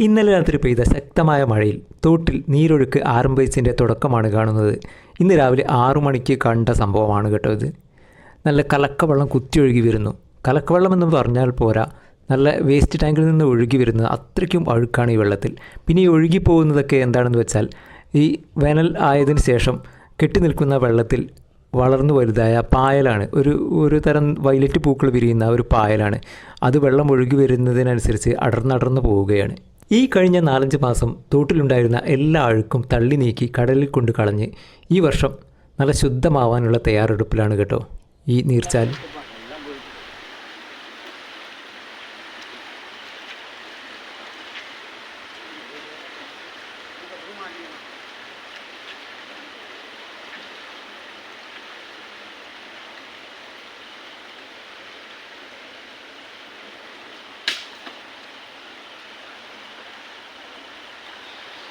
ഇന്നലെ രാത്രി പെയ്ത ശക്തമായ മഴയിൽ തോട്ടിൽ നീരൊഴുക്ക് ആരംഭിച്ചതിൻ്റെ തുടക്കമാണ് കാണുന്നത്. ഇന്ന് രാവിലെ 6 മണിക്ക് കണ്ട സംഭവമാണ് കേട്ടോ ഇത്. നല്ല കലക്കവെള്ളം കുത്തിയൊഴുകി വരുന്നു. കലക്കവെള്ളം എന്ന് പറഞ്ഞാൽ പോരാ, നല്ല വേസ്റ്റ് ടാങ്കിൽ നിന്ന് ഒഴുകി വരുന്നത് അത്രയ്ക്കും അഴുക്കാണ് ഈ വെള്ളത്തിൽ. പിന്നെ ഈ ഒഴുകി പോകുന്നതൊക്കെ എന്താണെന്ന് വെച്ചാൽ ഈ വേനൽ ആയതിന് ശേഷം കെട്ടി നിൽക്കുന്ന വെള്ളത്തിൽ വളർന്നു വലുതായ പായലാണ്. ഒരു തരം വയലറ്റ് പൂക്കൾ വിരിയുന്ന ഒരു പായലാണ്. അത് വെള്ളം ഒഴുകി വരുന്നതിനനുസരിച്ച് അടർന്നടർന്നു പോവുകയാണ്. ഈ കഴിഞ്ഞ 4-5 മാസം തോട്ടിലുണ്ടായിരുന്ന എല്ലാ അഴുക്കും തള്ളി നീക്കി കടലിൽ കൊണ്ട് കളഞ്ഞ് ഈ വർഷം നല്ല ശുദ്ധമാവാനുള്ള തയ്യാറെടുപ്പിലാണ് കേട്ടോ ഈ നീർച്ചാൽ.